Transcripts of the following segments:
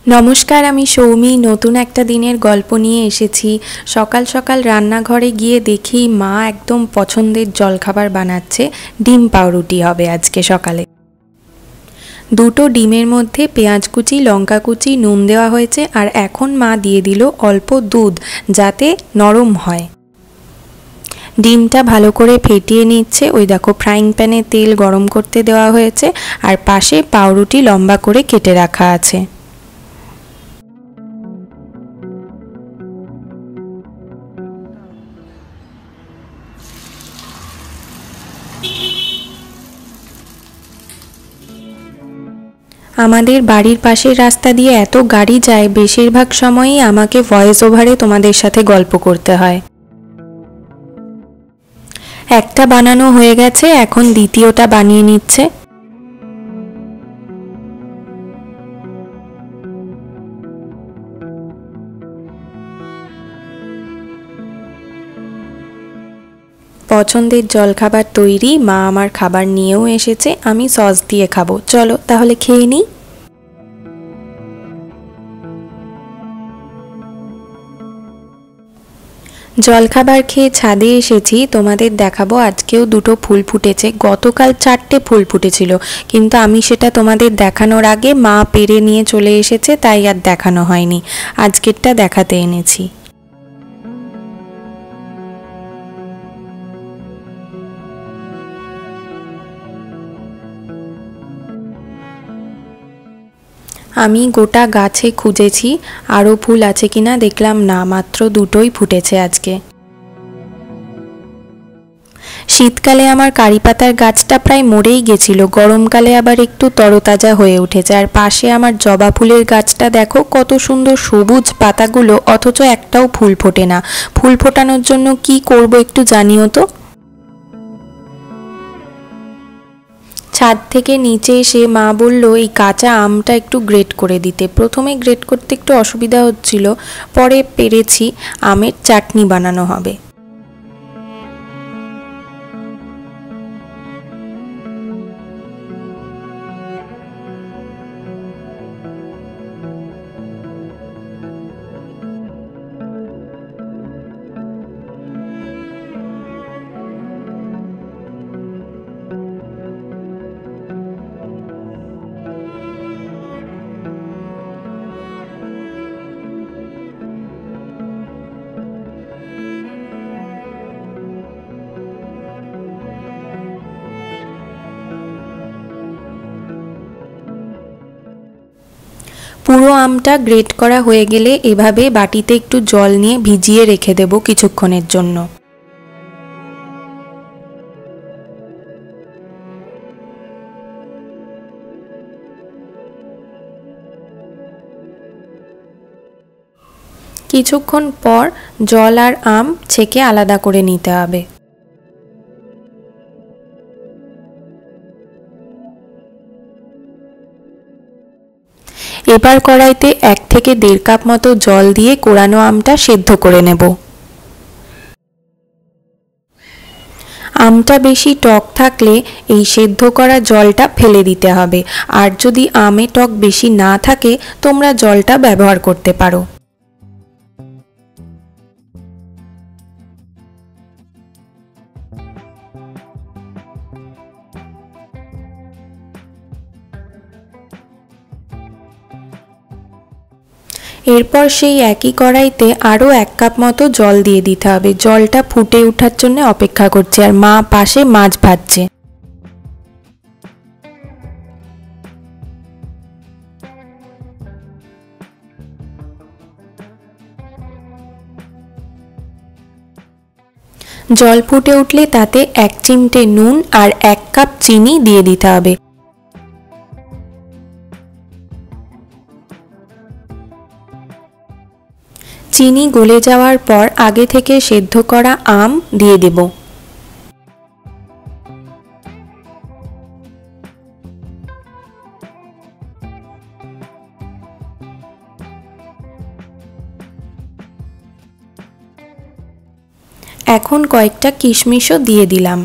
নমস্কার, আমি সৌমি নতুন একটা দিনের গল্প নিয়ে এসেছি। সকাল সকাল রান্নাঘরে গিয়ে দেখি মা একদম পছন্দের জলখাবার বানাচ্ছে। ডিম পাউরুটি হবে আজকে সকালে। দুটো ডিমের মধ্যে পেঁয়াজ কুচি, লঙ্কা কুচি, নুন দেওয়া হয়েছে, আর এখন মা দিয়ে দিল অল্প দুধ যাতে নরম হয়। ডিমটা ভালো করে ফেটিয়ে নিচ্ছে। ওই দেখো, ফ্রাইং প্যানে তেল গরম করতে দেওয়া হয়েছে, আর পাশে পাউরুটি লম্বা করে কেটে রাখা আছে। আমাদের বাড়ির পাশের রাস্তা দিয়ে এত গাড়ি যায়, বেশিরভাগ সময়ই আমাকে ভয়েস ওভারে তোমাদের সাথে গল্প করতে হয়। একটা বানানো হয়ে গেছে, এখন দ্বিতীয়টা বানিয়ে নিচ্ছে। পছন্দের জলখাবার তৈরি। মা আমার খাবার নিয়েও এসেছে, আমি সস দিয়ে খাবো। চলো তাহলে খেয়ে নিই। জলখাবার খেয়ে ছাদে এসেছি, তোমাদের দেখাবো। আজকেও দুটো ফুল ফুটেছে। গতকাল 4টে ফুল ফুটেছিল, কিন্তু আমি সেটা তোমাদের দেখানোর আগে মা পেরে নিয়ে চলে এসেছে, তাই আর দেখানো হয়নি। আজকেরটা দেখাতে এনেছি। আমি গোটা গাছে খুঁজেছি আরও ফুল আছে কিনা, দেখলাম না, মাত্র দুটোই ফুটেছে আজকে। শীতকালে আমার কারি পাতার গাছটা প্রায় মরেই গেছিল, গরমকালে আবার একটু তরতাজা হয়ে উঠেছে। আর পাশে আমার জবা ফুলের গাছটা দেখো, কত সুন্দর সবুজ পাতাগুলো, অথচ একটাও ফুল ফোটে না। ফুল ফোটানোর জন্য কি করব একটু জানিও তো। ছাদ থেকে নিচে এসে মা বলল এই কাঁচা আমটা একটু গ্রেট করে দিতে। প্রথমে গ্রেট করতে একটু অসুবিধা হচ্ছিল, পরে পেরেছি। আমের চাটনি বানানো হবে। পুরো আমটা গ্রেট করা হয়ে গেলে এভাবে বাটিতে একটু জল নিয়ে ভিজিয়ে রেখে দেব কিছুক্ষণের জন্য। কিছুক্ষণ পর জল আর আম ছেঁকে আলাদা করে নিতে হবে। এবার কড়াইতে 1 থেকে 1.5 কাপ মতো জল দিয়ে কোরানো আমটা সেদ্ধ করে নেব। আমটা বেশি টক থাকলে এই সেদ্ধ করা জলটা ফেলে দিতে হবে, আর যদি আমে টক বেশি না থাকে তোমরা জলটা ব্যবহার করতে পারো। এরপর সেই একই কড়াইতে আরও 1 কাপ মতো জল দিয়ে দিতে হবে। জলটা ফুটে ওঠার জন্য অপেক্ষা করছে, আর মা পাশে মাছ ভাজছে। জল ফুটে উঠলে তাতে 1 চিমটে নুন আর 1 কাপ চিনি দিয়ে দিতে হবে। চিনি গলে যাওয়ার পর আগে থেকে সেদ্ধ করা আম দিয়ে দেব। এখন কয়েকটা কিশমিশও দিয়ে দিলাম।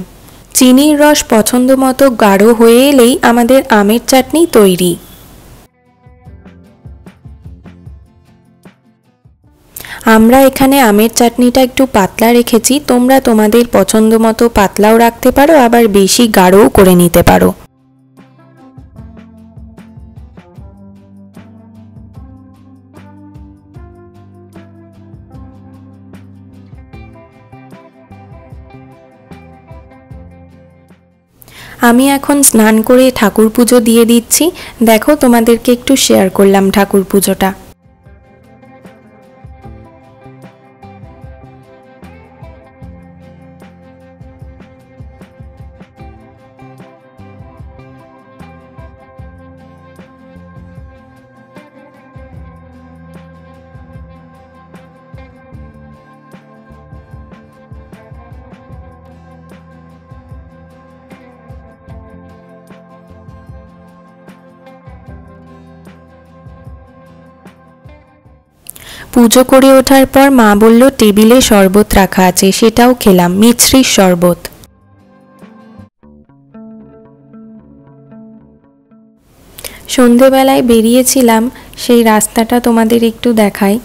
চিনির রস পছন্দ মতো গাঢ় হয়ে এলেই আমাদের আমের চাটনি তৈরি। আমরা এখানে আমের চাটনিটা একটু পাতলা রেখেছি, তোমরা তোমাদের পছন্দ মতো পাতলাও রাখতে পারো, আবার বেশি গাঢ়ও করে নিতে পারো। আমি এখন স্নান করে ঠাকুর পুজো দিয়ে দিচ্ছি। দেখো, তোমাদেরকে একটু শেয়ার করলাম ঠাকুর পুজোটা। পুজো করে ওঠার পর মা বলল টেবিলে শরবত রাখা আছে, সেটাও খেলাম, মিছরির শরবত। সন্ধেবেলায় বেরিয়েছিলাম, সেই রাস্তাটা তোমাদের একটু দেখাই।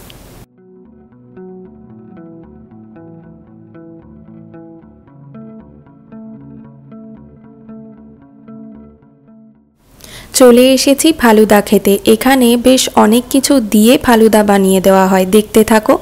চলে এসেছি ফালুদা খেতে। এখানে বেশ অনেক কিছু দিয়ে ফালুদা বানিয়ে দেওয়া হয়, দেখতে থাকো।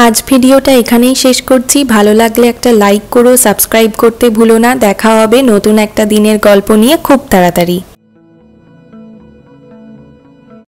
আজ ভিডিওটা এখানেই শেষ করছি। ভালো লাগলে একটা লাইক করো, সাবস্ক্রাইব করতে ভুলো না। দেখা হবে নতুন একটা দিনের গল্প নিয়ে খুব তাড়াতাড়ি।